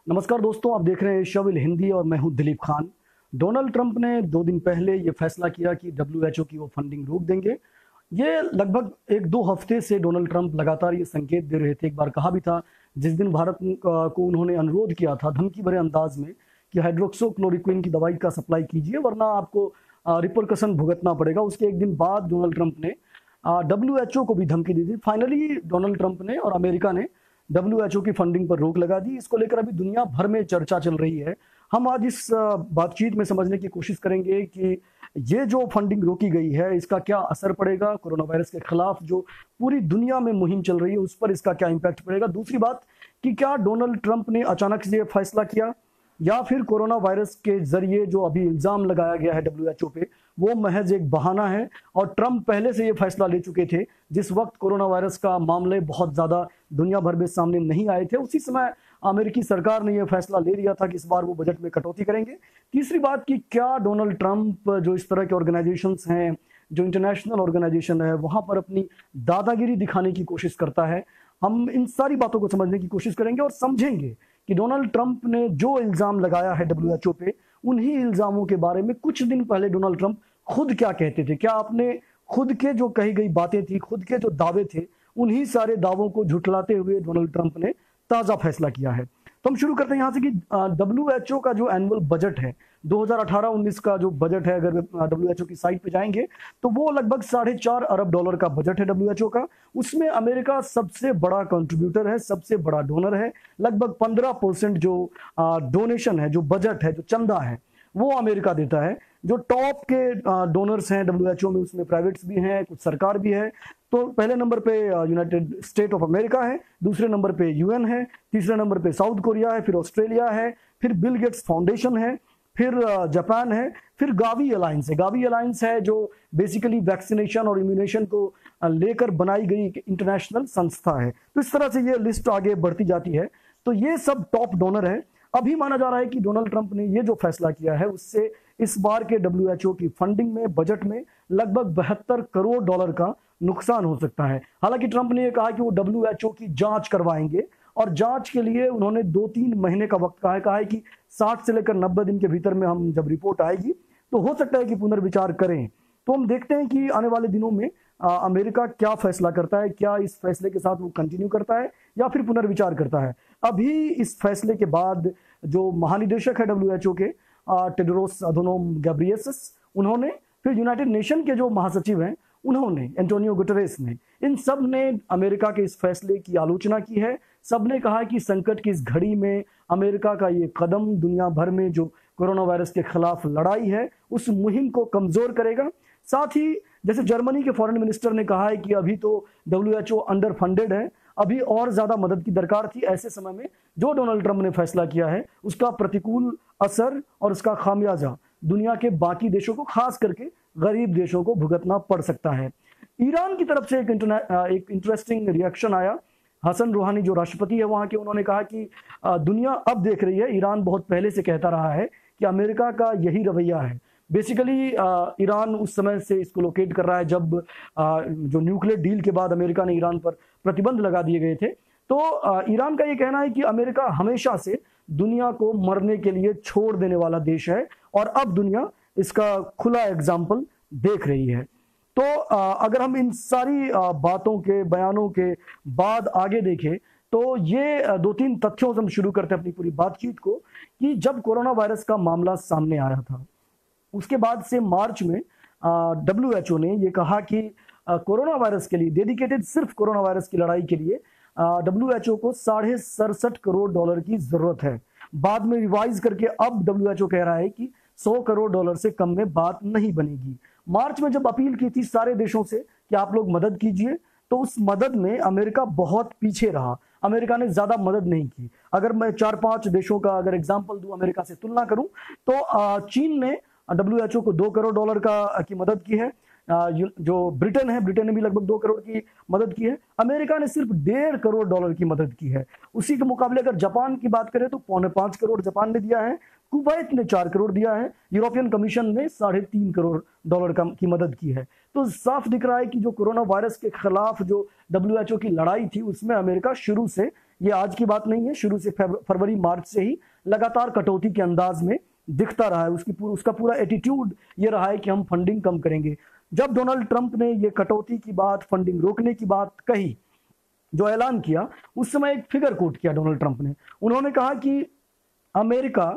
नमस्कार दोस्तों, आप देख रहे हैं शविल हिंदी और मैं हूं दिलीप खान। डोनाल्ड ट्रंप ने 2 दिन पहले ये फैसला किया कि डब्ल्यूएचओ की वो फंडिंग रोक देंगे। ये लगभग 1-2 हफ्ते से डोनाल्ड ट्रंप लगातार ये संकेत दे रहे थे। एक बार कहा भी था, जिस दिन भारत को उन्होंने अनुरोध किया था धमकी भरे अंदाज में कि हाइड्रोक्सोक्लोरोक्विन की दवाई का सप्लाई कीजिए वरना आपको रिपरकशन भुगतना पड़ेगा। उसके एक दिन बाद डोनाल्ड ट्रंप ने डब्ल्यूएचओ को भी धमकी दी थी। फाइनली डोनाल्ड ट्रंप ने और अमेरिका ने डब्ल्यूएचओ की फंडिंग पर रोक लगा दी। इसको लेकर अभी दुनिया भर में चर्चा चल रही है। हम आज इस बातचीत में समझने की कोशिश करेंगे कि ये जो फंडिंग रोकी गई है इसका क्या असर पड़ेगा, कोरोना वायरस के खिलाफ जो पूरी दुनिया में मुहिम चल रही है उस पर इसका क्या इम्पैक्ट पड़ेगा। दूसरी बात कि क्या डोनाल्ड ट्रंप ने अचानक से ये फैसला किया या फिर कोरोना वायरस के जरिए जो अभी इल्जाम लगाया गया है डब्ल्यूएचओ पे वो महज एक बहाना है और ट्रंप पहले से ये फैसला ले चुके थे। जिस वक्त कोरोना वायरस का मामले बहुत ज्यादा दुनिया भर में सामने नहीं आए थे उसी समय अमेरिकी सरकार ने यह फैसला ले लिया था कि इस बार वो बजट में कटौती करेंगे। तीसरी बात कि क्या डोनाल्ड ट्रंप जो इस तरह के ऑर्गेनाइजेशंस हैं, जो इंटरनेशनल ऑर्गेनाइजेशन है, वहां पर अपनी दादागिरी दिखाने की कोशिश करता है। हम इन सारी बातों को समझने की कोशिश करेंगे और समझेंगे कि डोनाल्ड ट्रंप ने जो इल्जाम लगाया है डब्ल्यूएचओ पे उन्हीं इल्जामों के बारे में कुछ दिन पहले डोनाल्ड ट्रंप खुद क्या कहते थे। क्या आपने खुद के जो कही गई बातें थी, खुद के जो दावे थे, उन्हीं सारे दावों को झुठलाते हुए डोनाल्ड ट्रंप ने ताजा फैसला किया है। तो हम शुरू करते हैं यहाँ से कि डब्ल्यूएचओ का जो एनुअल बजट है 2018-19 का जो बजट है, अगर डब्ल्यूएचओ की साइट पे जाएंगे तो वो लगभग $4.5 अरब का बजट है डब्ल्यूएचओ का। उसमें अमेरिका सबसे बड़ा कंट्रीब्यूटर है, सबसे बड़ा डोनर है। लगभग 15% जो डोनेशन है, जो बजट है, जो चंदा है वो अमेरिका देता है। जो टॉप के डोनर्स हैं डब्ल्यूएचओ में उसमें प्राइवेट्स भी हैं, कुछ सरकार भी है। तो पहले नंबर पे यूनाइटेड स्टेट ऑफ अमेरिका है, दूसरे नंबर पे यूएन है, तीसरे नंबर पे साउथ कोरिया है, फिर ऑस्ट्रेलिया है, फिर बिल गेट्स फाउंडेशन है, फिर जापान है, फिर गावी अलायंस है। गावी अलायंस है जो बेसिकली वैक्सीनेशन और इम्यूनेशन को लेकर बनाई गई एक इंटरनेशनल संस्था है। तो इस तरह से ये लिस्ट आगे बढ़ती जाती है। तो ये सब टॉप डोनर है। अभी माना जा रहा है कि डोनाल्ड ट्रंप ने ये जो फैसला किया है उससे इस बार के डब्ल्यूएचओ की फंडिंग में, बजट में लगभग $72 करोड़ का नुकसान हो सकता है। हालांकि ट्रंप ने यह कहा कि वो डब्ल्यूएचओ की जांच करवाएंगे और जांच के लिए उन्होंने 2-3 महीने का वक्त कहा है कि 60 से लेकर 90 दिन के भीतर में हम जब रिपोर्ट आएगी तो हो सकता है कि पुनर्विचार करें। तो हम देखते हैं कि आने वाले दिनों में अमेरिका क्या फैसला करता है, क्या इस फैसले के साथ वो कंटिन्यू करता है या फिर पुनर्विचार करता है। अभी इस फैसले के बाद जो महानिदेशक है डब्ल्यूएचओ के टेड्रोस अधनोम घेब्रेयेसस, उन्होंने, फिर यूनाइटेड नेशन के जो महासचिव हैं उन्होंने, एंटोनियो गुटेरेस ने, इन सब ने अमेरिका के इस फैसले की आलोचना की है। सब ने कहा कि संकट की इस घड़ी में अमेरिका का ये कदम दुनिया भर में जो कोरोना वायरस के खिलाफ लड़ाई है उस मुहिम को कमजोर करेगा। साथ ही जैसे जर्मनी के फॉरेन मिनिस्टर ने कहा है कि अभी तो डब्ल्यूएचओ अंडर फंडेड है, अभी और ज्यादा मदद की दरकार थी। ऐसे समय में जो डोनाल्ड ट्रंप ने फैसला किया है उसका प्रतिकूल असर और उसका खामियाजा दुनिया के बाकी देशों को, खास करके गरीब देशों को भुगतना पड़ सकता है। ईरान की तरफ से एक इंटरेस्टिंग रिएक्शन आया। हसन रूहानी जो राष्ट्रपति है वहां के, उन्होंने कहा कि दुनिया अब देख रही है, ईरान बहुत पहले से कहता रहा है कि अमेरिका का यही रवैया है। बेसिकली ईरान उस समय से इसको लोकेट कर रहा है जब जो न्यूक्लियर डील के बाद अमेरिका ने ईरान पर प्रतिबंध लगा दिए गए थे। तो ईरान का ये कहना है कि अमेरिका हमेशा से दुनिया को मरने के लिए छोड़ देने वाला देश है और अब दुनिया इसका खुला एग्जाम्पल देख रही है। तो अगर हम इन सारी बातों के, बयानों के बाद आगे देखें तो ये 2-3 तथ्यों से हम शुरू करते हैं अपनी पूरी बातचीत को कि जब कोरोना वायरस का मामला सामने आया था उसके बाद से मार्च में डब्ल्यूएचओ ने ये कहा कि कोरोना वायरस के लिए डेडिकेटेड, सिर्फ कोरोना वायरस की लड़ाई के लिए डब्ल्यूएचओ को $67 करोड़ की जरूरत है। बाद में रिवाइज करके अब डब्ल्यूएचओ कह रहा है कि $100 करोड़ से कम में बात नहीं बनेगी। मार्च में जब अपील की थी सारे देशों से कि आप लोग मदद कीजिए तो उस मदद में अमेरिका बहुत पीछे रहा। अमेरिका ने ज्यादा मदद नहीं की। अगर मैं 4-5 देशों का अगर एग्जांपल दूं, अमेरिका से तुलना करूं तो चीन ने डब्ल्यूएचओ को $2 करोड़ की मदद की है। जो ब्रिटेन है, ब्रिटेन ने भी लगभग 2 करोड़ की मदद की है। अमेरिका ने सिर्फ $1.5 करोड़ की मदद की है। उसी के मुकाबले अगर जापान की बात करें तो 4.25 करोड़ जापान ने दिया है, कुवैत ने 4 करोड़ दिया है, यूरोपियन कमीशन ने $3.5 करोड़ की मदद की है। तो साफ दिख रहा है कि जो कोरोना वायरस के खिलाफ जो डब्ल्यूएचओ की लड़ाई थी उसमें अमेरिका शुरू से ये आज की बात नहीं है, शुरू से फरवरी मार्च से ही लगातार कटौती के अंदाज में दिखता रहा है। उसका पूरा एटीट्यूड ये रहा है कि हम फंडिंग कम करेंगे। जब डोनाल्ड ट्रंप ने ये कटौती की बात, फंडिंग रोकने की बात कही, जो ऐलान किया, उस समय एक फिगर कोट किया डोनाल्ड ट्रंप ने। उन्होंने कहा कि अमेरिका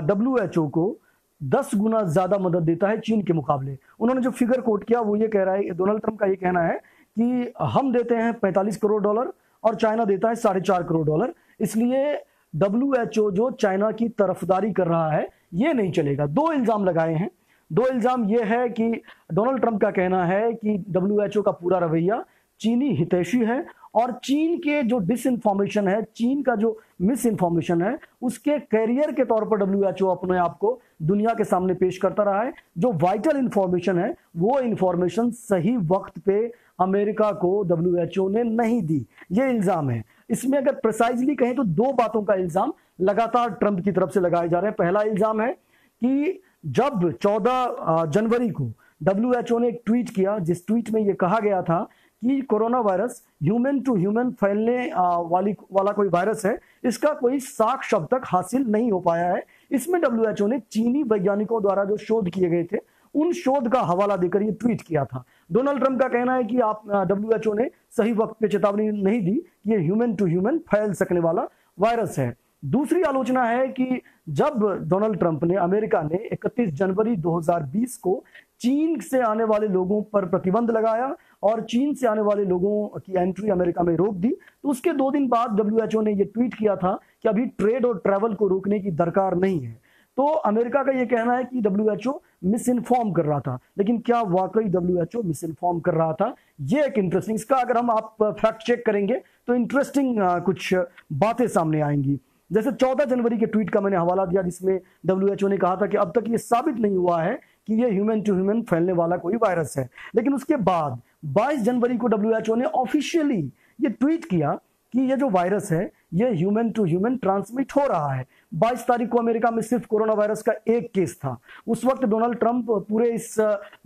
WHO को 10 गुना ज्यादा मदद देता है चीन के मुकाबले। उन्होंने जो फिगर कोट किया वो ये कह रहा है, डोनाल्ड ट्रंप का ये कहना है कि हम देते हैं $45 करोड़ और चाइना देता है $4.5 करोड़, इसलिए WHO जो चाइना की तरफदारी कर रहा है ये नहीं चलेगा। दो इल्जाम लगाए हैं। दो इल्जाम ये है कि डोनाल्ड ट्रंप का कहना है कि WHO का पूरा रवैया चीनी हितैषी है और चीन के जो डिसइंफॉर्मेशन है, चीन का जो मिस इन्फॉर्मेशन है, उसके कैरियर के तौर पर WHO अपने आप को दुनिया के सामने पेश करता रहा है। जो वाइटल इंफॉर्मेशन है वो इंफॉर्मेशन सही वक्त पे अमेरिका को WHO ने नहीं दी, ये इल्जाम है। इसमें अगर प्रिसाइजली कहें तो दो बातों का इल्जाम लगातार ट्रंप की तरफ से लगाए जा रहे हैं। पहला इल्जाम है कि जब 14 जनवरी को WHO ने एक ट्वीट किया, जिस ट्वीट में यह कहा गया था कि corona virus human to human फैलने वाला कोई वायरस है, इसका कोई साक्ष्य अब तक हासिल नहीं हो पाया है। इसमें WHO ने चीनी वैज्ञानिकों द्वारा जो शोध किए गए थे उन शोध का हवाला देकर ये ट्वीट किया था। डोनाल्ड ट्रंप का कहना है कि WHO ने सही वक्त पे चेतावनी नहीं दी कि ये ह्यूमन टू ह्यूमन फैल सकने वाला वायरस है। दूसरी आलोचना है कि जब डोनाल्ड ट्रंप ने, अमेरिका ने 31 जनवरी 2020 को चीन से आने वाले लोगों पर प्रतिबंध लगाया और चीन से आने वाले लोगों की एंट्री अमेरिका में रोक दी, तो उसके 2 दिन बाद WHO ने यह ट्वीट किया था कि अभी ट्रेड और ट्रैवल को रोकने की दरकार नहीं है। तो अमेरिका का यह कहना है कि WHO मिस इन्फॉर्म कर रहा था, लेकिन क्या वाकई WHO मिस इन्फॉर्म कर रहा था? ये एक इंटरेस्टिंग, इसका अगर हम आप फैक्ट चेक करेंगे तो इंटरेस्टिंग कुछ बातें सामने आएंगी। जैसे 14 जनवरी के ट्वीट का मैंने हवाला दिया, जिसमें WHO ने कहा था कि अब तक ये साबित नहीं हुआ है कि ये ह्यूमन टू ह्यूमन फैलने वाला कोई वायरस है। लेकिन उसके बाद 22 जनवरी को WHO ने ऑफिशियली ये ट्वीट किया कि ये जो वायरस है ये ह्यूमन टू ह्यूमन ट्रांसमिट हो रहा है। 22 तारीख को अमेरिका में सिर्फ कोरोना वायरस का एक केस था। उस वक्त डोनाल्ड ट्रंप पूरे इस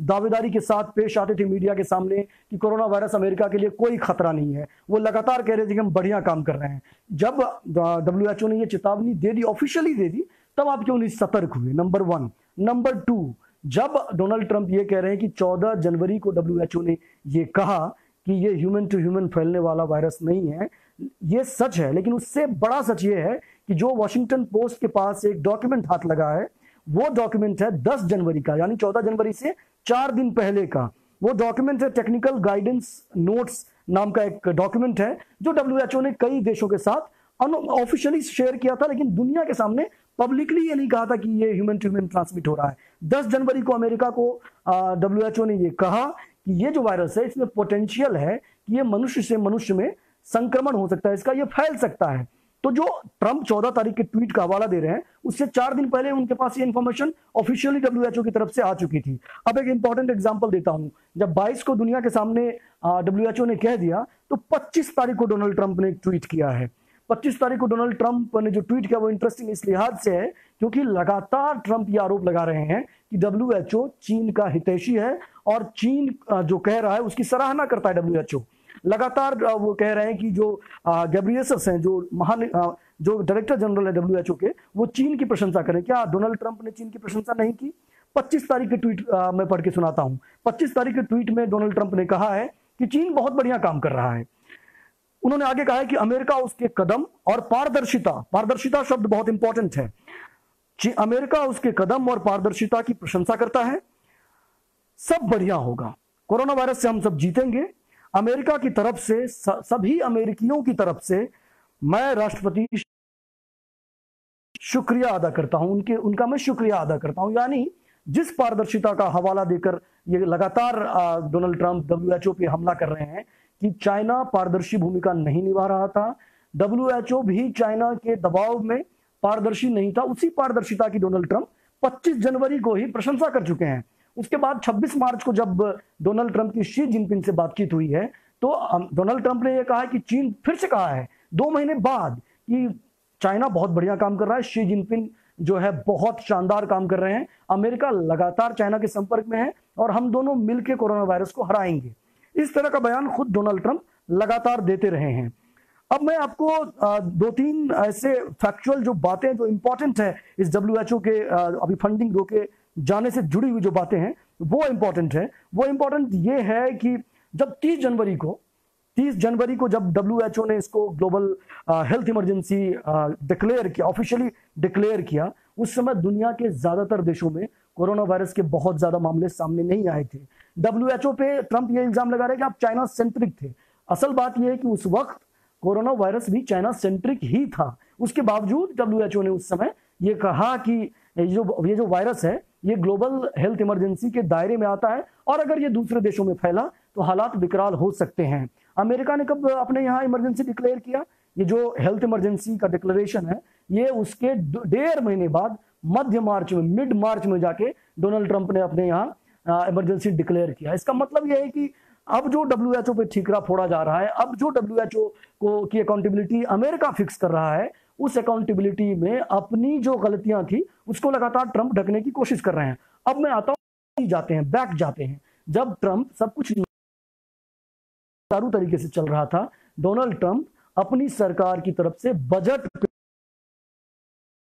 दावेदारी के साथ पेश आते थे मीडिया के सामने कि कोरोना वायरस अमेरिका के लिए कोई खतरा नहीं है। वो लगातार कह रहे थे कि हम बढ़िया काम कर रहे हैं। जब WHO ने ये चेतावनी दे दी, ऑफिशियली दे दी, तब आप क्यों नहीं सतर्क हुए? नंबर 1। नंबर 2, जब डोनाल्ड ट्रंप ये कह रहे हैं कि 14 जनवरी को WHO ने ये कहा कि ये ह्यूमन टू ह्यूमन फैलने वाला वायरस नहीं है, ये सच है, लेकिन उससे बड़ा सच ये है कि जो वॉशिंगटन पोस्ट के पास एक डॉक्यूमेंट हाथ लगा है, वो डॉक्यूमेंट है 10 जनवरी का, यानी 14 जनवरी से 4 दिन पहले का। वो डॉक्यूमेंट है टेक्निकल गाइडेंस नोट्स नाम का एक डॉक्यूमेंट है, जो WHO ने कई देशों के साथ ऑफिशियली शेयर किया था, लेकिन दुनिया के सामने पब्लिकली ये नहीं कहा था कि ये ह्यूमन टू ह्यूमन ट्रांसमिट हो रहा है। 10 जनवरी को अमेरिका को WHO ने ये कहा कि ये जो वायरस है इसमें पोटेंशियल है कि ये मनुष्य से मनुष्य में संक्रमण हो सकता है, इसका ये फैल सकता है। तो जो ट्रंप 14 तारीख के ट्वीट का हवाला दे रहे हैं, उससे 4 दिन पहले उनके पास ये इंफॉर्मेशन ऑफिशियली WHO की तरफ से आ चुकी थी। अब एक इंपॉर्टेंट एग्जांपल देता हूं। जब 22 को दुनिया के सामने WHO ने कह दिया, तो 25 तारीख को डोनाल्ड ट्रंप ने एक ट्वीट किया है। 25 तारीख को डोनाल्ड ट्रंप ने जो ट्वीट किया वो इंटरेस्टिंग इस लिहाज से है क्योंकि लगातार ट्रंप ये आरोप लगा रहे हैं कि WHO चीन का हितैषी है और चीन जो कह रहा है उसकी सराहना करता है WHO। लगातार वो कह रहे हैं कि जो गैब्रियेसस हैं, जो डायरेक्टर जनरल है WHO के, वो चीन की प्रशंसा करें। क्या डोनाल्ड ट्रंप ने चीन की प्रशंसा नहीं की? 25 तारीख के ट्वीट मैं पढ़ के सुनाता हूं। 25 तारीख के ट्वीट में डोनाल्ड ट्रंप ने कहा है कि चीन बहुत बढ़िया काम कर रहा है। उन्होंने आगे कहा है कि अमेरिका उसके कदम और पारदर्शिता शब्द बहुत इंपॉर्टेंट है। अमेरिका उसके कदम और पारदर्शिता की प्रशंसा करता है। सब बढ़िया होगा, कोरोना वायरस से हम सब जीतेंगे। अमेरिका की तरफ से, सभी अमेरिकियों की तरफ से मैं राष्ट्रपति शुक्रिया अदा करता हूं, उनका मैं शुक्रिया अदा करता हूं। यानी जिस पारदर्शिता का हवाला देकर ये लगातार डोनाल्ड ट्रंप WHO पे हमला कर रहे हैं कि चाइना पारदर्शी भूमिका नहीं निभा रहा था, WHO भी चाइना के दबाव में पारदर्शी नहीं था, उसी पारदर्शिता की डोनाल्ड ट्रंप 25 जनवरी को ही प्रशंसा कर चुके हैं। उसके बाद 26 मार्च को जब डोनाल्ड ट्रंप की शी जिनपिंग से बातचीत हुई है, तो डोनाल्ड ट्रंप ने यह कहा कि चीन फिर से कहा है 2 महीने बाद कि चाइना बहुत बढ़िया काम कर रहा है, शी जिनपिंग जो है बहुत शानदार काम कर रहे हैं, अमेरिका लगातार चाइना के संपर्क में है और हम दोनों मिलकर कोरोना वायरस को हराएंगे। इस तरह का बयान खुद डोनाल्ड ट्रंप लगातार देते रहे हैं। अब मैं आपको दो तीन ऐसे फैक्चुअल जो बातें जो इंपॉर्टेंट है इस डब्ल्यूएचओ के अभी फंडिंग रोके जाने से जुड़ी हुई जो बातें हैं वो इंपॉर्टेंट है। वो इंपॉर्टेंट ये है कि जब 30 जनवरी को जब डब्ल्यूएचओ ने इसको ग्लोबल हेल्थ इमरजेंसी डिक्लेयर किया, ऑफिशियली डिक्लेयर किया, उस समय दुनिया के ज्यादातर देशों में कोरोना वायरस के बहुत ज्यादा मामले सामने नहीं आए थे। डब्ल्यूएचओ पे ट्रंप ये इल्जाम लगा रहे हैं कि आप चाइना सेंट्रिक थे। असल बात यह है कि उस वक्त कोरोना वायरस भी चाइना सेंट्रिक ही था। उसके बावजूद डब्ल्यूएचओ ने उस समय ये कहा कि ये जो वायरस है ये ग्लोबल हेल्थ इमरजेंसी के दायरे में आता है और अगर ये दूसरे देशों में फैला तो हालात विकराल हो सकते हैं। अमेरिका ने कब अपने यहाँ इमरजेंसी डिक्लेयर किया? ये जो हेल्थ इमरजेंसी का डिक्लेरेशन है ये उसके 1.5 महीने बाद मध्य मार्च में, मिड मार्च में जाके डोनाल्ड ट्रंप ने अपने यहाँ इमरजेंसी डिक्लेयर किया। इसका मतलब यह है कि अब जो डब्ल्यूएचओ पे ठीकरा फोड़ा जा रहा है, अब जो डब्ल्यूएचओ को की अकाउंटेबिलिटी अमेरिका फिक्स कर रहा है, उस अकाउंटेबिलिटी में अपनी जो गलतियां थी उसको लगातार ट्रंप ढकने की कोशिश कर रहे हैं। अब मैं आता हूं बैक जाते हैं जब ट्रंप सब कुछ सुचारू तरीके से चल रहा था, डोनाल्ड ट्रंप अपनी सरकार की तरफ से बजट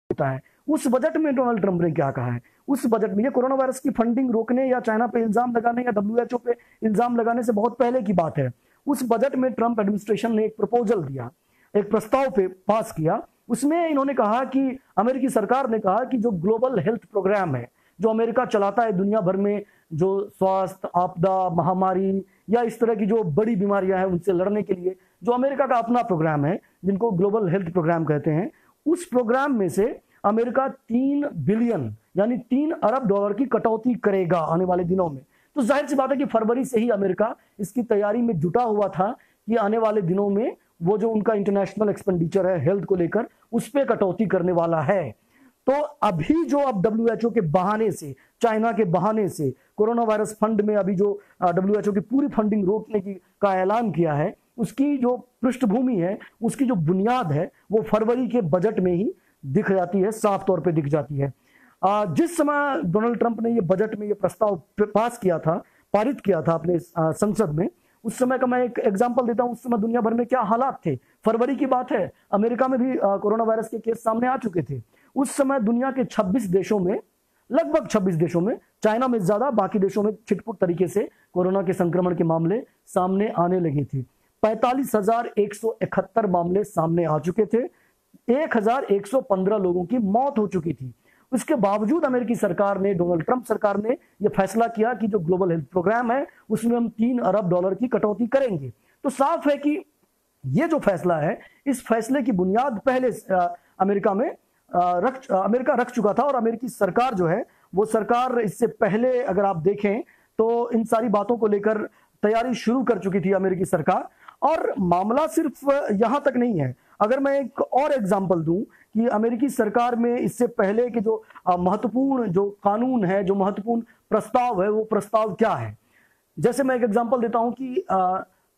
होता है। उस बजट में डोनाल्ड ट्रंप ने क्या कहा है? उस बजट में, ये कोरोना वायरस की फंडिंग रोकने या चाइना पे इल्जाम लगाने या डब्ल्यूएचओ पे इल्जाम लगाने से बहुत पहले की बात है। उस बजट में ट्रंप एडमिनिस्ट्रेशन ने एक प्रपोजल दिया, एक प्रस्ताव पे पास किया। उसमें इन्होंने कहा कि अमेरिकी सरकार ने कहा कि जो ग्लोबल हेल्थ प्रोग्राम है जो अमेरिका चलाता है दुनिया भर में, जो स्वास्थ्य आपदा, महामारी या इस तरह की जो बड़ी बीमारियां हैं उनसे लड़ने के लिए जो अमेरिका का अपना प्रोग्राम है जिनको ग्लोबल हेल्थ प्रोग्राम कहते हैं, उस प्रोग्राम में से अमेरिका 3 बिलियन यानी 3 अरब डॉलर की कटौती करेगा आने वाले दिनों में। तो जाहिर सी बात है कि फरवरी से ही अमेरिका इसकी तैयारी में जुटा हुआ था कि आने वाले दिनों में वो जो उनका इंटरनेशनल एक्सपेंडिचर है हेल्थ को लेकर उस पर कटौती करने वाला है। तो अभी जो अब डब्ल्यूएचओ के बहाने से, चाइना के बहाने से कोरोना वायरस फंड में अभी जो डब्ल्यूएचओ की पूरी फंडिंग रोकने की का ऐलान किया है, उसकी जो पृष्ठभूमि है, उसकी जो बुनियाद है, वो फरवरी के बजट में ही दिख जाती है, साफ तौर पे दिख जाती है। जिस समय डोनाल्ड ट्रंप ने ये बजट में ये प्रस्ताव पास किया था, पारित किया था अपने संसद में, उस समय का मैं एक एग्जांपल देता हूं। उस समय दुनिया भर में क्या हालात थे, फरवरी की बात है, अमेरिका में भी कोरोना वायरस के केस सामने आ चुके थे। उस समय दुनिया के 26 देशों में, लगभग 26 देशों में, चाइना में ज्यादा, बाकी देशों में छिटपुट तरीके से कोरोना के संक्रमण के मामले सामने आने लगे थे। 45,171 मामले सामने आ चुके थे, 1,115 लोगों की मौत हो चुकी थी। उसके बावजूद अमेरिकी सरकार ने, डोनाल्ड ट्रंप सरकार ने यह फैसला किया कि जो ग्लोबल हेल्थ प्रोग्राम है उसमें हम 3 अरब डॉलर की कटौती करेंगे। तो साफ है कि यह जो फैसला है, इस फैसले की बुनियाद पहले अमेरिका रख चुका था और अमेरिकी सरकार जो है वो सरकार इससे पहले अगर आप देखें तो इन सारी बातों को लेकर तैयारी शुरू कर चुकी थी अमेरिकी सरकार। और मामला सिर्फ यहां तक नहीं है। अगर मैं एक और एग्जांपल दूं कि अमेरिकी सरकार में इससे पहले के जो महत्वपूर्ण जो कानून है, जो महत्वपूर्ण प्रस्ताव है, वो प्रस्ताव क्या है। जैसे मैं एक एग्जांपल देता हूं कि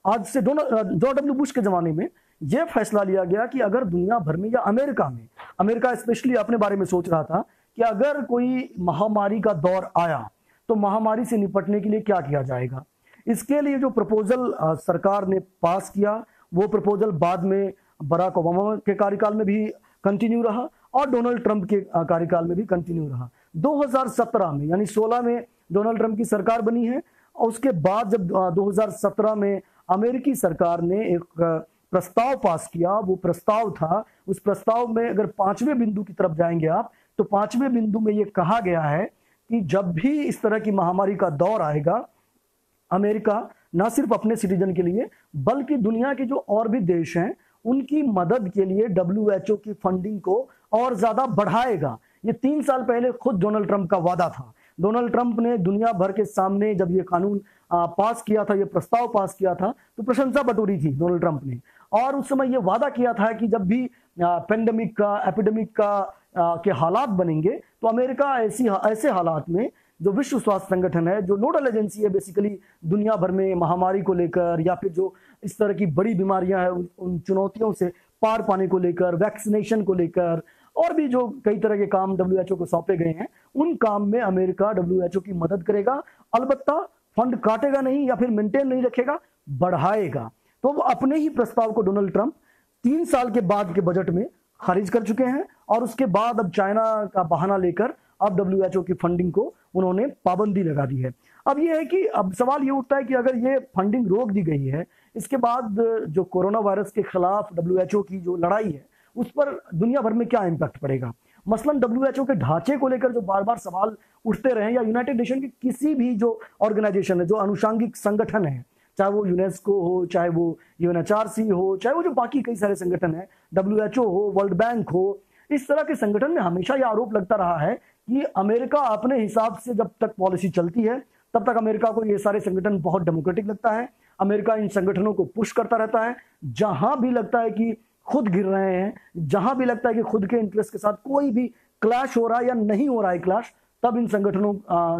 आज से जॉर्ज डब्ल्यू बुश के जमाने में यह फैसला लिया गया कि अगर दुनिया भर में या अमेरिका स्पेशली अपने बारे में सोच रहा था कि अगर कोई महामारी का दौर आया तो महामारी से निपटने के लिए क्या किया जाएगा। इसके लिए जो प्रपोजल सरकार ने पास किया, वो प्रपोजल बाद में बराक ओबामा के कार्यकाल में भी कंटिन्यू रहा और डोनाल्ड ट्रंप के कार्यकाल में भी कंटिन्यू रहा। 2017 में यानी 16 में डोनाल्ड ट्रंप की सरकार बनी है और उसके बाद जब 2017 में अमेरिकी सरकार ने एक प्रस्ताव पास किया, वो प्रस्ताव था, उस प्रस्ताव में अगर 5वें बिंदु की तरफ जाएंगे आप तो 5वें बिंदु में ये कहा गया है कि जब भी इस तरह की महामारी का दौर आएगा, अमेरिका न सिर्फ अपने सिटीजन के लिए बल्कि दुनिया के जो और भी देश हैं उनकी मदद के लिए डब्ल्यूएचओ की फंडिंग को और ज्यादा बढ़ाएगा। ये 3 साल पहले खुद डोनाल्ड ट्रंप का वादा था। डोनाल्ड ट्रंप ने दुनिया भर के सामने जब ये कानून पास किया था, ये प्रस्ताव पास किया था, तो प्रशंसा बटोरी थी डोनाल्ड ट्रंप ने और उस समय ये वादा किया था कि जब भी पेंडेमिक का, एपिडेमिक का के हालात बनेंगे तो अमेरिका ऐसे हालात में जो विश्व स्वास्थ्य संगठन है, जो नोडल एजेंसी है बेसिकली दुनिया भर में महामारी को लेकर या फिर जो इस तरह की बड़ी बीमारियां हैं उन चुनौतियों से पार पाने को लेकर, वैक्सीनेशन को लेकर और भी जो कई तरह के काम डब्ल्यूएचओ को सौंपे गए हैं, उन काम में अमेरिका डब्ल्यूएचओ की मदद करेगा। अलबत्ता फंड काटेगा नहीं या फिर मेंटेन नहीं रखेगा, बढ़ाएगा। तो वो अपने ही प्रस्ताव को डोनाल्ड ट्रंप 3 साल के बाद के बजट में खारिज कर चुके हैं। और उसके बाद अब चाइना का बहाना लेकर अब डब्ल्यूएचओ की फंडिंग को उन्होंने पाबंदी लगा दी है। अब ये है कि अब सवाल ये उठता है कि अगर ये फंडिंग रोक दी गई है, इसके बाद जो कोरोना वायरस के खिलाफ डब्ल्यूएचओ की जो लड़ाई है उस पर दुनिया भर में क्या इम्पैक्ट पड़ेगा। मसलन डब्ल्यूएचओ के ढांचे को लेकर जो बार बार सवाल उठते रहे, या यूनाइटेड नेशन की किसी भी जो ऑर्गेनाइजेशन है, जो अनुषांगिक संगठन है, चाहे वो यूनेस्को हो, चाहे वो यूएनएचआरसी हो, चाहे वो जो बाकी कई सारे संगठन है, डब्ल्यूएचओ हो, वर्ल्ड बैंक हो, इस तरह के संगठन में हमेशा यह आरोप लगता रहा है कि अमेरिका अपने हिसाब से जब तक पॉलिसी चलती है तब तक अमेरिका को ये सारे संगठन बहुत डेमोक्रेटिक लगता है। अमेरिका इन संगठनों को पुश करता रहता है। जहां भी लगता है कि खुद गिर रहे हैं, जहां भी लगता है कि खुद के इंटरेस्ट के साथ कोई भी क्लैश हो रहा है या नहीं हो रहा है क्लैश, तब इन संगठनों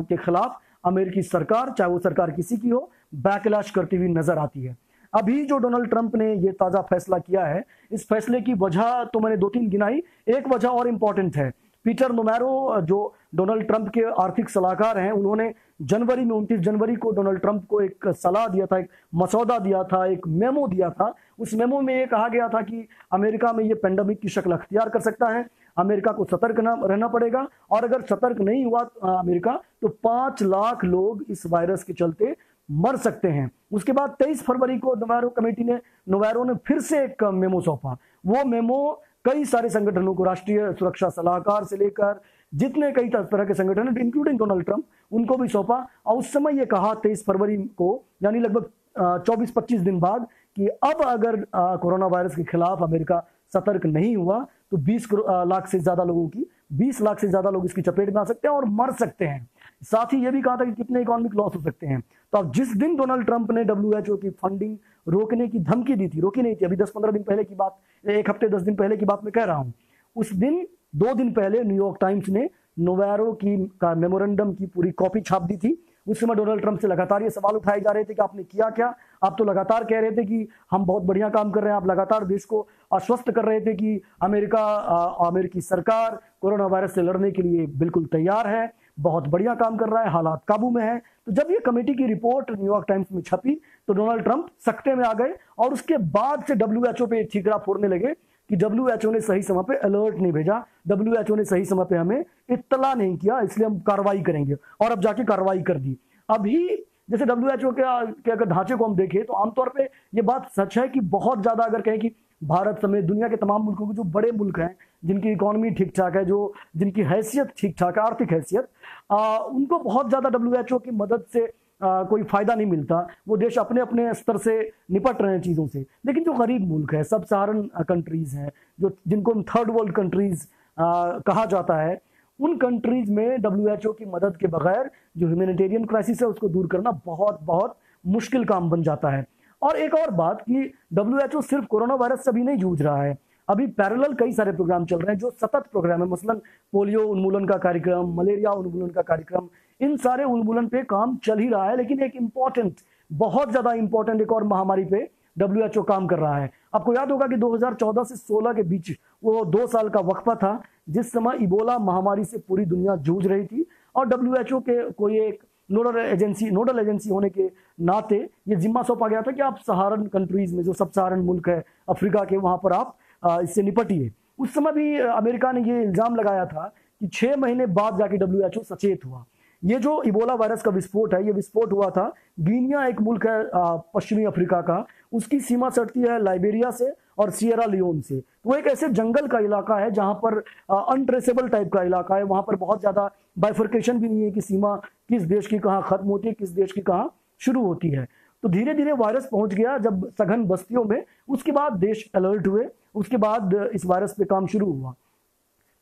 के खिलाफ अमेरिकी सरकार, चाहे वो सरकार किसी की हो, बैकलैश करती हुई नजर आती है। अभी जो डोनाल्ड ट्रंप ने ये ताजा फैसला किया है, इस फैसले की वजह तो मैंने 2-3 गिनाई, एक वजह और इंपॉर्टेंट है। पीटर नोमैरो जो डोनाल्ड ट्रंप के आर्थिक सलाहकार हैं, उन्होंने जनवरी में 29 जनवरी को डोनाल्ड ट्रंप को एक सलाह दिया था, एक मसौदा दिया था, एक मेमो दिया था। उस मेमो में ये कहा गया था कि अमेरिका में ये पेंडेमिक की शक्ल अख्तियार कर सकता है, अमेरिका को सतर्क रहना पड़ेगा, और अगर सतर्क नहीं हुआ अमेरिका तो 5 लाख लोग इस वायरस के चलते मर सकते हैं। उसके बाद 23 फरवरी को नोवैरो ने फिर से एक मेमो सौंपा। वो मेमो कई सारे संगठनों को, राष्ट्रीय सुरक्षा सलाहकार से लेकर जितने कई तरह के संगठन हैं, इंक्लूडिंग डोनाल्ड ट्रंप, उनको भी सौंपा। और उस समय ये कहा 23 फरवरी को, यानी लगभग 24-25 दिन बाद, कि अब अगर कोरोना वायरस के खिलाफ अमेरिका सतर्क नहीं हुआ तो 20 लाख से ज्यादा लोग इसकी चपेट में आ सकते हैं और मर सकते हैं। साथ ही यह भी कहा था कि कितने इकोनॉमिक लॉस हो सकते हैं। तो अब जिस दिन डोनाल्ड ट्रंप ने डब्ल्यूएचओ की फंडिंग रोकने की धमकी दी थी, रोकी नहीं थी, अभी 10-15 दिन पहले की बात, 1 हफ्ते 10 दिन पहले की बात मैं कह रहा हूं, उस दिन 2 दिन पहले न्यूयॉर्क टाइम्स ने नोवैरो का मेमोरेंडम की पूरी कॉपी छाप दी थी। उस समय डोनाल्ड ट्रंप से लगातार ये सवाल उठाए जा रहे थे कि आपने किया क्या। आप तो लगातार कह रहे थे कि हम बहुत बढ़िया काम कर रहे हैं, आप लगातार देश को आश्वस्त कर रहे थे कि अमेरिकी सरकार कोरोना वायरस से लड़ने के लिए बिल्कुल तैयार है, बहुत बढ़िया काम कर रहा है, हालात काबू में है। तो जब ये कमेटी की रिपोर्ट न्यूयॉर्क टाइम्स में छपी तो डोनाल्ड ट्रंप सख्ते में आ गए, और उसके बाद से डब्ल्यूएचओ पे ठीकरा फोड़ने लगे कि डब्ल्यूएचओ ने सही समय पे अलर्ट नहीं भेजा, डब्ल्यूएचओ ने सही समय पे हमें इत्तला नहीं किया, इसलिए हम कार्रवाई करेंगे। और अब जाके कार्रवाई कर दी। अभी जैसे डब्ल्यूएचओ के अगर ढांचे को हम देखें तो आमतौर पे ये बात सच है कि बहुत ज्यादा, अगर कहें कि भारत समेत दुनिया के तमाम मुल्कों के जो बड़े मुल्क हैं, जिनकी इकोनॉमी ठीक ठाक है, जिनकी हैसियत ठीक ठाक है, आर्थिक हैसियत, उनको बहुत ज्यादा डब्ल्यूएचओ की मदद से कोई फायदा नहीं मिलता। वो देश अपने अपने स्तर से निपट रहे हैं चीजों से। लेकिन जो गरीब मुल्क है, सब सहारन कंट्रीज हैं, जिनको हम थर्ड वर्ल्ड कंट्रीज कहा जाता है, उन कंट्रीज में डब्ल्यूएचओ की मदद के बगैर जो ह्यूमैनिटेरियन क्राइसिस है उसको दूर करना बहुत बहुत मुश्किल काम बन जाता है। और एक और बात कि डब्ल्यूएचओ सिर्फ कोरोना वायरस से भी नहीं जूझ रहा है, अभी पैरेलल कई सारे प्रोग्राम चल रहे हैं जो सतत प्रोग्राम है। मसलन पोलियो उन्मूलन का कार्यक्रम, मलेरिया उन्मूलन का कार्यक्रम, इन सारे उन्मूलन पे काम चल ही रहा है। लेकिन एक इंपॉर्टेंट, बहुत ज्यादा इंपॉर्टेंट एक और महामारी पे डब्ल्यूएचओ काम कर रहा है। आपको याद होगा कि 2014 से 16 के बीच वो 2 साल का वक्फा था जिस समय इबोला महामारी से पूरी दुनिया जूझ रही थी, और डब्ल्यूएचओ के कोई एक नोडल एजेंसी होने के नाते ये जिम्मा सौंपा गया था कि आप सहारन कंट्रीज में, जो सब सहारन मुल्क है अफ्रीका के, वहां पर आप इससे निपटिए। उस समय भी अमेरिका ने ये इल्जाम लगाया था कि 6 महीने बाद जाके डब्ल्यूएचओ सचेत हुआ। ये जो इबोला वायरस का विस्फोट है, ये विस्फोट हुआ था गिनिया, एक मुल्क है पश्चिमी अफ्रीका का, उसकी सीमा सटती है लाइबेरिया से और सियरा लियोन से। तो वो एक ऐसे जंगल का इलाका है जहां पर अनट्रेसेबल टाइप का इलाका है, वहां पर बहुत ज्यादा बाइफर्केशन भी नहीं है कि सीमा किस देश की कहाँ खत्म होती है, किस देश की कहाँ शुरू होती है। तो धीरे धीरे वायरस पहुंच गया जब सघन बस्तियों में, उसके बाद देश अलर्ट हुए, उसके बाद इस वायरस पे काम शुरू हुआ।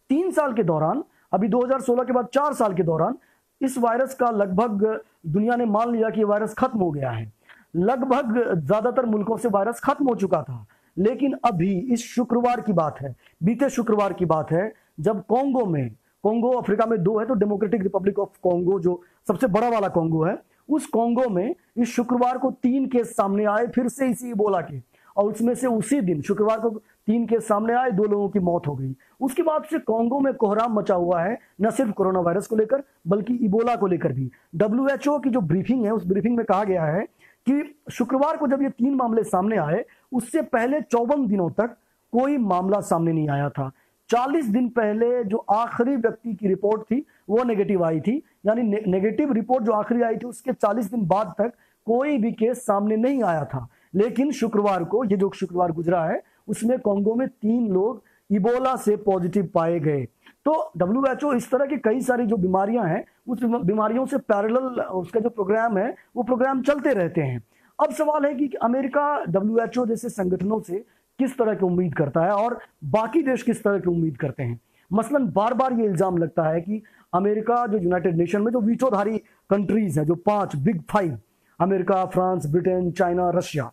3 साल के दौरान, अभी 2016 के बाद 4 साल के दौरान, इस वायरस का लगभग दुनिया ने मान लिया कि वायरस खत्म हो गया है। लगभग ज्यादातर मुल्कों से वायरस खत्म हो चुका था। लेकिन अभी इस शुक्रवार की बात है, बीते शुक्रवार की बात है, जब कोंगो अफ्रीका में 2 है, तो डेमोक्रेटिक रिपब्लिक ऑफ कोंगो जो सबसे बड़ा वाला कोंगो है, उस कोंगो में इस शुक्रवार को 3 केस सामने आए फिर से इसी इबोला के, और उसमें से उसी दिन शुक्रवार को 3 केस सामने आए, 2 लोगों की मौत हो गई। उसके बाद से कोंगो में कोहराम मचा हुआ है, न सिर्फ कोरोना वायरस को लेकर बल्कि इबोला को लेकर भी। डब्ल्यूएचओ की जो ब्रीफिंग है, उस ब्रीफिंग में कहा गया है कि शुक्रवार को जब ये 3 मामले सामने आए, उससे पहले 54 दिनों तक कोई मामला सामने नहीं आया था। 40 दिन पहले जो आखिरी व्यक्ति की रिपोर्ट थी वो नेगेटिव आई थी, यानी नेगेटिव रिपोर्ट जो आखिरी आई थी उसके 40 दिन बाद तक कोई भी केस सामने नहीं आया था। लेकिन शुक्रवार को, ये जो शुक्रवार गुजरा है, उसमें कांगो में 3 लोग इबोला से पॉजिटिव पाए गए। तो WHO इस तरह की कई सारी जो बीमारियां हैं उस बीमारियों से पैरेलल उसका जो प्रोग्राम है वो प्रोग्राम चलते रहते हैं। अब सवाल है कि अमेरिका WHO जैसे संगठनों से किस तरह की उम्मीद करता है और बाकी देश किस तरह की उम्मीद करते हैं। मसलन बार बार ये इल्जाम लगता है कि अमेरिका जो यूनाइटेड नेशन में जो वीटोधारी कंट्रीज हैं, जो 5 big 5, America, France, Britain, China, Russia,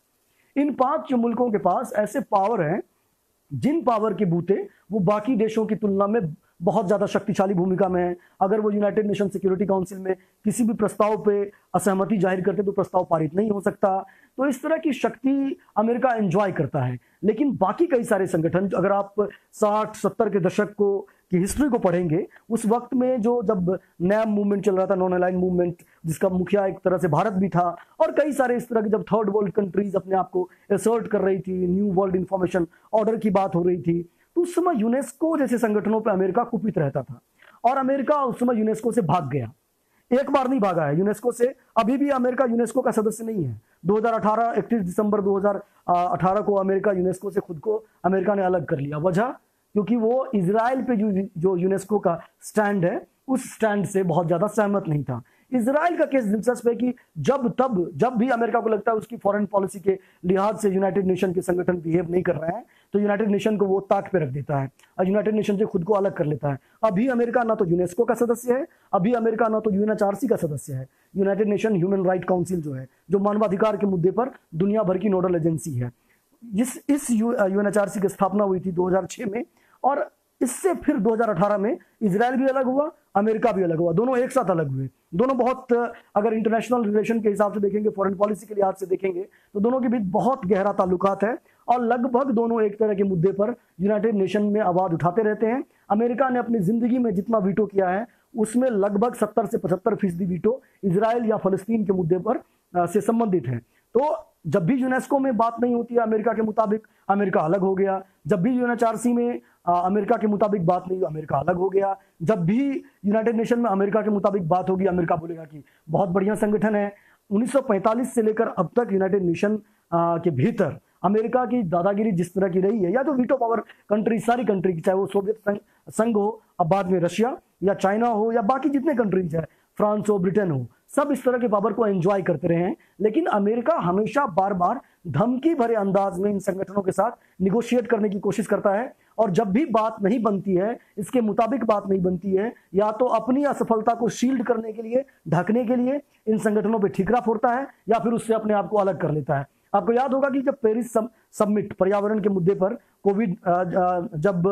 इन 5 मुल्कों के पास ऐसे पावर हैं जिन पावर के बूते वो बाकी देशों की तुलना में बहुत ज्यादा शक्तिशाली भूमिका में है। अगर वो यूनाइटेड नेशन सिक्योरिटी काउंसिल में किसी भी प्रस्ताव पे असहमति जाहिर करते तो प्रस्ताव पारित नहीं हो सकता। तो इस तरह की शक्ति अमेरिका एंजॉय करता है। लेकिन बाकी कई सारे संगठन, अगर आप 60-70 के दशक को की हिस्ट्री को पढ़ेंगे, उस वक्त में जब नया मूवमेंट चल रहा था, नॉन अलाइन मूवमेंट, जिसका मुखिया एक तरह से भारत भी था, और कई सारे इस तरह के जब थर्ड वर्ल्ड कंट्रीज अपने आप को असर्ट कर रही थी, न्यू वर्ल्ड इंफॉर्मेशन ऑर्डर की बात हो रही थी, तो उस समय यूनेस्को जैसे संगठनों पर अमेरिका कुपित रहता था और अमेरिका उस समय यूनेस्को से भाग गया। एक बार नहीं भागा है यूनेस्को से, अभी भी अमेरिका यूनेस्को का सदस्य नहीं है। 2018 31 दिसंबर 2018 को अमेरिका यूनेस्को से खुद को अमेरिका ने अलग कर लिया। वजह, क्योंकि वो इजराइल पे जो यूनेस्को का स्टैंड है उस स्टैंड से बहुत ज्यादा सहमत नहीं था। इजराइल का केस दिलचस्प है कि जब भी अमेरिका को लगता है उसकी फॉरेन पॉलिसी के लिहाज से यूनाइटेड नेशन के संगठन बिहेव नहीं कर रहे हैं, तो यूनाइटेड नेशन को वो ताक पे रख देता है और यूनाइटेड नेशन से खुद को अलग कर लेता है। अभी अमेरिका ना तो यूनेस्को का सदस्य है, अभी अमेरिका ना तो UNHRC का सदस्य है। United nation human right council जो है, जो मानवाधिकार के मुद्दे पर दुनिया भर की नोडल एजेंसी है, इस UNHRC की स्थापना हुई थी 2006 में, और इससे फिर 2018 में इजराइल भी अलग हुआ, अमेरिका भी अलग हुआ, दोनों एक साथ अलग हुए। दोनों बहुत, अगर इंटरनेशनल रिलेशन के हिसाब से देखेंगे, फॉरेन पॉलिसी के लिहाज से देखेंगे, तो दोनों के बीच बहुत गहरा ताल्लुकात है और लगभग दोनों एक तरह के मुद्दे पर यूनाइटेड नेशन में आवाज उठाते रहते हैं। अमेरिका ने अपनी जिंदगी में जितना वीटो किया है उसमें लगभग 70 से 75% वीटो इजराइल या फलस्तीन के मुद्दे पर से संबंधित है। तो जब भी यूनेस्को में बात नहीं होती है अमेरिका के मुताबिक, अमेरिका अलग हो गया। जब भी UNHRC में अमेरिका के मुताबिक बात नहीं, अमेरिका अलग हो गया। जब भी यूनाइटेड नेशन में अमेरिका के मुताबिक बात होगी, अमेरिका बोलेगा कि बहुत बढ़िया संगठन है। 1945 से लेकर अब तक यूनाइटेड नेशन के भीतर अमेरिका की दादागिरी जिस तरह की रही है, या तो वीटो पावर कंट्री, सारी कंट्री, चाहे वो सोवियत संघ हो, अब बाद में रशिया या चाइना हो, या बाकी जितने कंट्रीज है, फ्रांस हो, ब्रिटेन हो, सब इस तरह के पावर को एंजॉय करते रहे हैं। लेकिन अमेरिका हमेशा बार बार धमकी भरे अंदाज में इन संगठनों के साथ निगोशिएट करने की कोशिश करता है, और जब भी बात नहीं बनती है, इसके मुताबिक बात नहीं बनती है, या तो अपनी असफलता को शील्ड करने के लिए, ढकने के लिए इन संगठनों पर ठीकरा फोड़ता है, या फिर उससे अपने आप को अलग कर लेता है। आपको याद होगा कि जब पेरिस समिट पर्यावरण के मुद्दे पर कोविड जब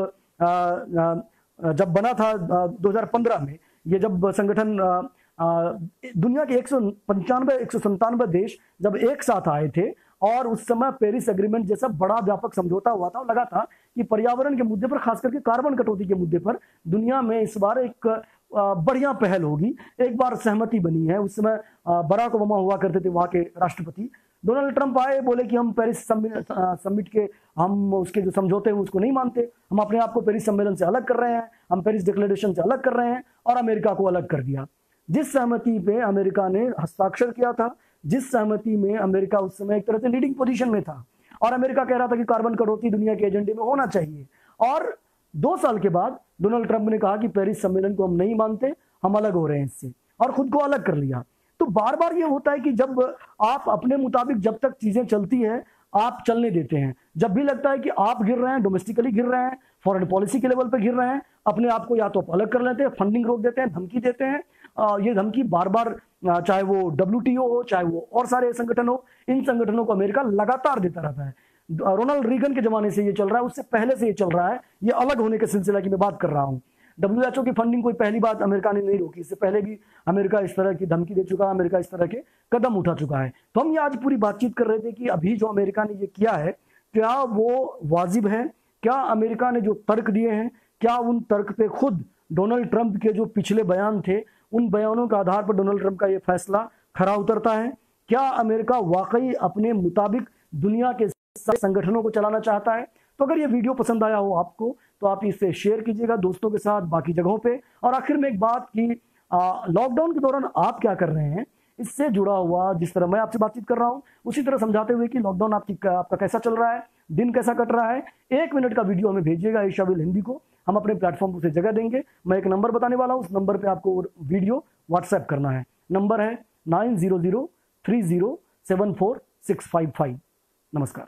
बना था 2015 में, ये जब संगठन दुनिया के 197 देश जब एक साथ आए थे और उस समय पेरिस एग्रीमेंट जैसा बड़ा व्यापक समझौता हुआ था, और लगा था कि पर्यावरण के मुद्दे पर, खास करके कार्बन कटौती के मुद्दे पर दुनिया में इस बार एक बढ़िया पहल होगी। एक बार सहमति बनी है। उस समय बराक ओबामा हुआ करते थे वहां के राष्ट्रपति। डोनाल्ड ट्रंप आए, बोले कि हम पेरिस समिट के, हम उसके जो समझौते हैं उसको नहीं मानते, हम अपने आप को पेरिस सम्मेलन से अलग कर रहे हैं, हम पेरिस डिक्लेरेशन से अलग कर रहे हैं, और अमेरिका को अलग कर दिया। जिस सहमति पे अमेरिका ने हस्ताक्षर किया था, जिस सहमति में अमेरिका उस समय एक तरह से लीडिंग पोजीशन में था, और अमेरिका कह रहा था कि कार्बन कटौती दुनिया के एजेंडे में होना चाहिए, और 2 साल के बाद डोनाल्ड ट्रंप ने कहा कि पेरिस सम्मेलन को हम नहीं मानते, हम अलग हो रहे हैं इससे, और खुद को अलग कर लिया। तो बार बार ये होता है कि जब आप अपने मुताबिक, जब तक चीजें चलती हैं, आप चलने देते हैं। जब भी लगता है कि आप गिर रहे हैं, डोमेस्टिकली गिर रहे हैं, फॉरेन पॉलिसी के लेवल पे गिर रहे हैं, अपने आप को या तो अलग कर लेते हैं, फंडिंग रोक देते हैं, धमकी देते हैं। ये धमकी बार बार, चाहे वो WTO हो, चाहे वो और सारे संगठन हो, इन संगठनों को अमेरिका लगातार देता रहता है। रोनाल्ड रीगन के जमाने से ये चल रहा है, उससे पहले से ये चल रहा है। ये अलग होने के सिलसिला की मैं बात कर रहा हूँ। WHO की फंडिंग कोई पहली बात अमेरिका ने नहीं रोकी, इससे पहले भी अमेरिका इस तरह की धमकी दे चुका है, अमेरिका इस तरह के कदम उठा चुका है। तो हम ये आज पूरी बातचीत कर रहे थे कि अभी जो अमेरिका ने ये किया है, क्या वो वाजिब है? क्या अमेरिका ने जो तर्क दिए हैं, क्या उन तर्क पे खुद डोनाल्ड ट्रंप के जो पिछले बयान थे, उन बयानों के आधार पर डोनाल्ड ट्रंप का ये फैसला खरा उतरता है? क्या अमेरिका वाकई अपने मुताबिक दुनिया के संगठनों को चलाना चाहता है? तो अगर ये वीडियो पसंद आया हो आपको तो आप इसे शेयर कीजिएगा दोस्तों के साथ, बाकी जगहों पे। और आखिर में एक बात कि लॉकडाउन के दौरान आप क्या कर रहे हैं, इससे जुड़ा हुआ जिस तरह मैं आपसे बातचीत कर रहा हूं उसी तरह समझाते हुए कि लॉकडाउन आपका कैसा चल रहा है, दिन कैसा कट रहा है, 1 मिनट का वीडियो हमें भेजिएगा एशियाविल हिंदी को, हम अपने प्लेटफॉर्म पर उसे जगह देंगे। मैं एक नंबर बताने वाला हूं, उस नंबर पे आपको वीडियो व्हाट्सएप करना है। नंबर है 9003074655। नमस्कार।